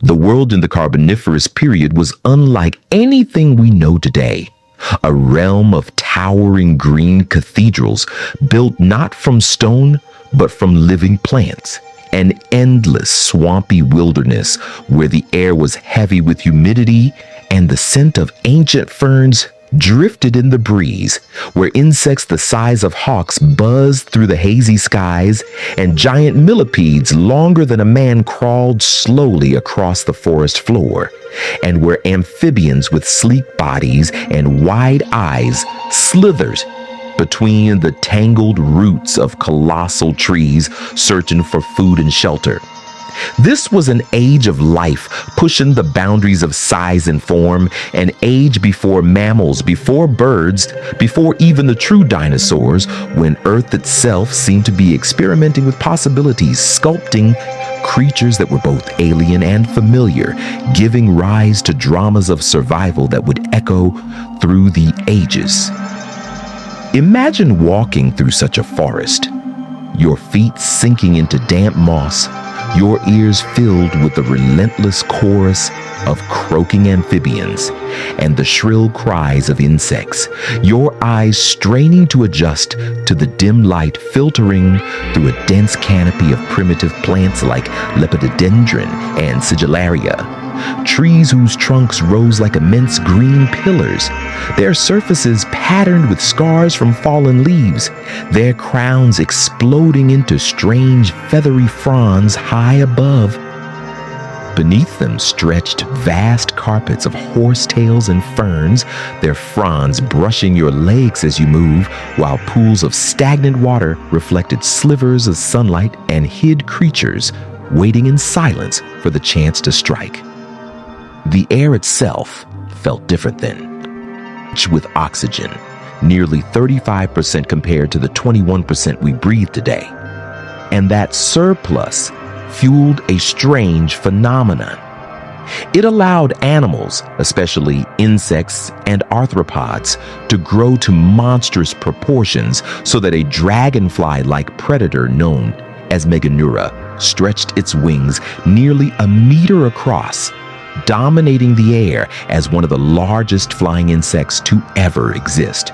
The world in the Carboniferous period was unlike anything we know today. A realm of towering green cathedrals built not from stone, but from living plants. An endless swampy wilderness where the air was heavy with humidity and the scent of ancient ferns drifted in the breeze, where insects the size of hawks buzzed through the hazy skies, and giant millipedes longer than a man crawled slowly across the forest floor, and where amphibians with sleek bodies and wide eyes slithered between the tangled roots of colossal trees searching for food and shelter. This was an age of life, pushing the boundaries of size and form, an age before mammals, before birds, before even the true dinosaurs, when Earth itself seemed to be experimenting with possibilities, sculpting creatures that were both alien and familiar, giving rise to dramas of survival that would echo through the ages. Imagine walking through such a forest, your feet sinking into damp moss, your ears filled with the relentless chorus of croaking amphibians and the shrill cries of insects, your eyes straining to adjust to the dim light filtering through a dense canopy of primitive plants like lepidodendron and sigillaria, trees whose trunks rose like immense green pillars, their surfaces patterned with scars from fallen leaves, their crowns exploding into strange feathery fronds high above. Beneath them stretched vast carpets of horsetails and ferns, their fronds brushing your legs as you move, while pools of stagnant water reflected slivers of sunlight and hid creatures waiting in silence for the chance to strike. The air itself felt different then, rich with oxygen, nearly 35% compared to the 21% we breathe today. And that surplus fueled a strange phenomenon. It allowed animals, especially insects and arthropods, to grow to monstrous proportions so that a dragonfly-like predator known as Meganeura stretched its wings nearly a meter across, dominating the air as one of the largest flying insects to ever exist.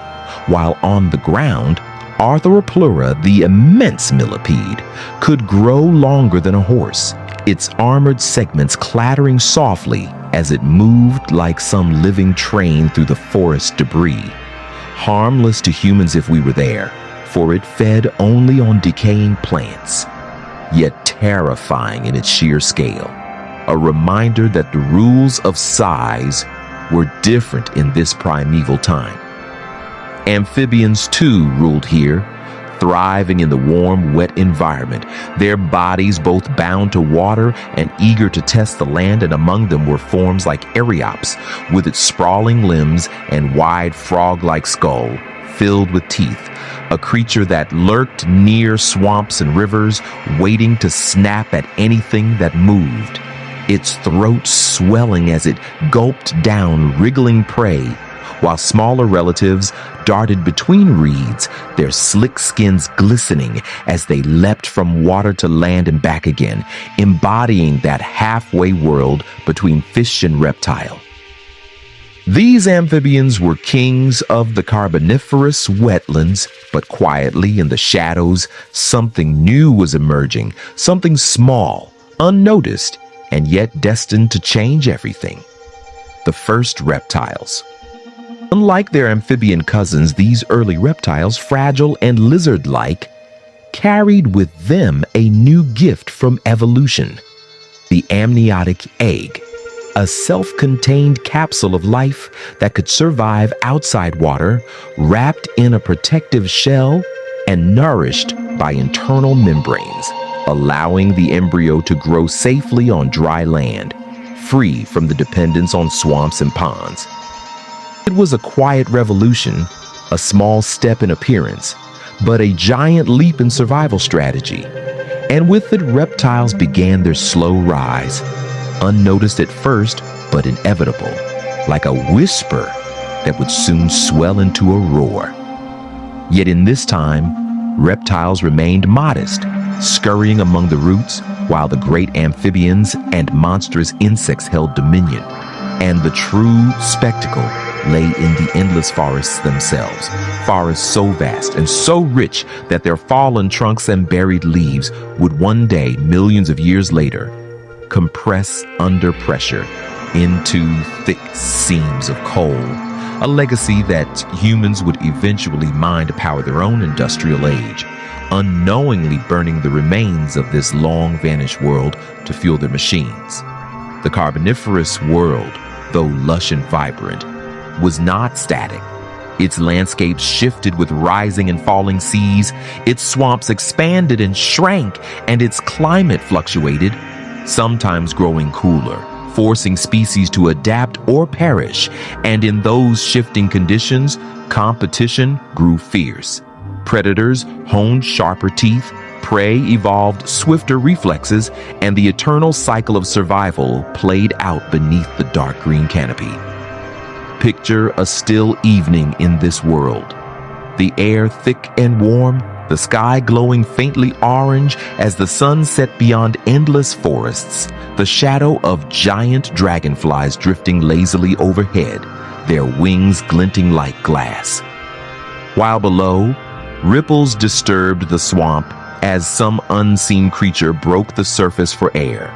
While on the ground, Arthropleura, the immense millipede, could grow longer than a horse, its armored segments clattering softly as it moved like some living train through the forest debris. Harmless to humans if we were there, for it fed only on decaying plants, yet terrifying in its sheer scale. A reminder that the rules of size were different in this primeval time. Amphibians, too, ruled here, thriving in the warm, wet environment, their bodies both bound to water and eager to test the land, and among them were forms like Eriops, with its sprawling limbs and wide frog-like skull, filled with teeth, a creature that lurked near swamps and rivers, waiting to snap at anything that moved, its throat swelling as it gulped down wriggling prey, while smaller relatives darted between reeds, their slick skins glistening as they leapt from water to land and back again, embodying that halfway world between fish and reptile. These amphibians were kings of the Carboniferous wetlands, but quietly in the shadows, something new was emerging, something small, unnoticed, and yet destined to change everything. The first reptiles. Unlike their amphibian cousins, these early reptiles, fragile and lizard-like, carried with them a new gift from evolution: the amniotic egg, a self-contained capsule of life that could survive outside water, wrapped in a protective shell and nourished by internal membranes, allowing the embryo to grow safely on dry land, free from the dependence on swamps and ponds. It was a quiet revolution, a small step in appearance, but a giant leap in survival strategy. And with it, reptiles began their slow rise, unnoticed at first, but inevitable, like a whisper that would soon swell into a roar. Yet in this time, reptiles remained modest, scurrying among the roots while the great amphibians and monstrous insects held dominion. And the true spectacle lay in the endless forests themselves, forests so vast and so rich that their fallen trunks and buried leaves would one day, millions of years later, compress under pressure into thick seams of coal, a legacy that humans would eventually mine to power their own industrial age, unknowingly burning the remains of this long-vanished world to fuel their machines. The Carboniferous world, though lush and vibrant, was not static. Its landscapes shifted with rising and falling seas, its swamps expanded and shrank, and its climate fluctuated, sometimes growing cooler, forcing species to adapt or perish. And in those shifting conditions, competition grew fierce. Predators honed sharper teeth, prey evolved swifter reflexes, and the eternal cycle of survival played out beneath the dark green canopy. Picture a still evening in this world. The air thick and warm, the sky glowing faintly orange as the sun set beyond endless forests, the shadow of giant dragonflies drifting lazily overhead, their wings glinting like glass. While below, ripples disturbed the swamp as some unseen creature broke the surface for air.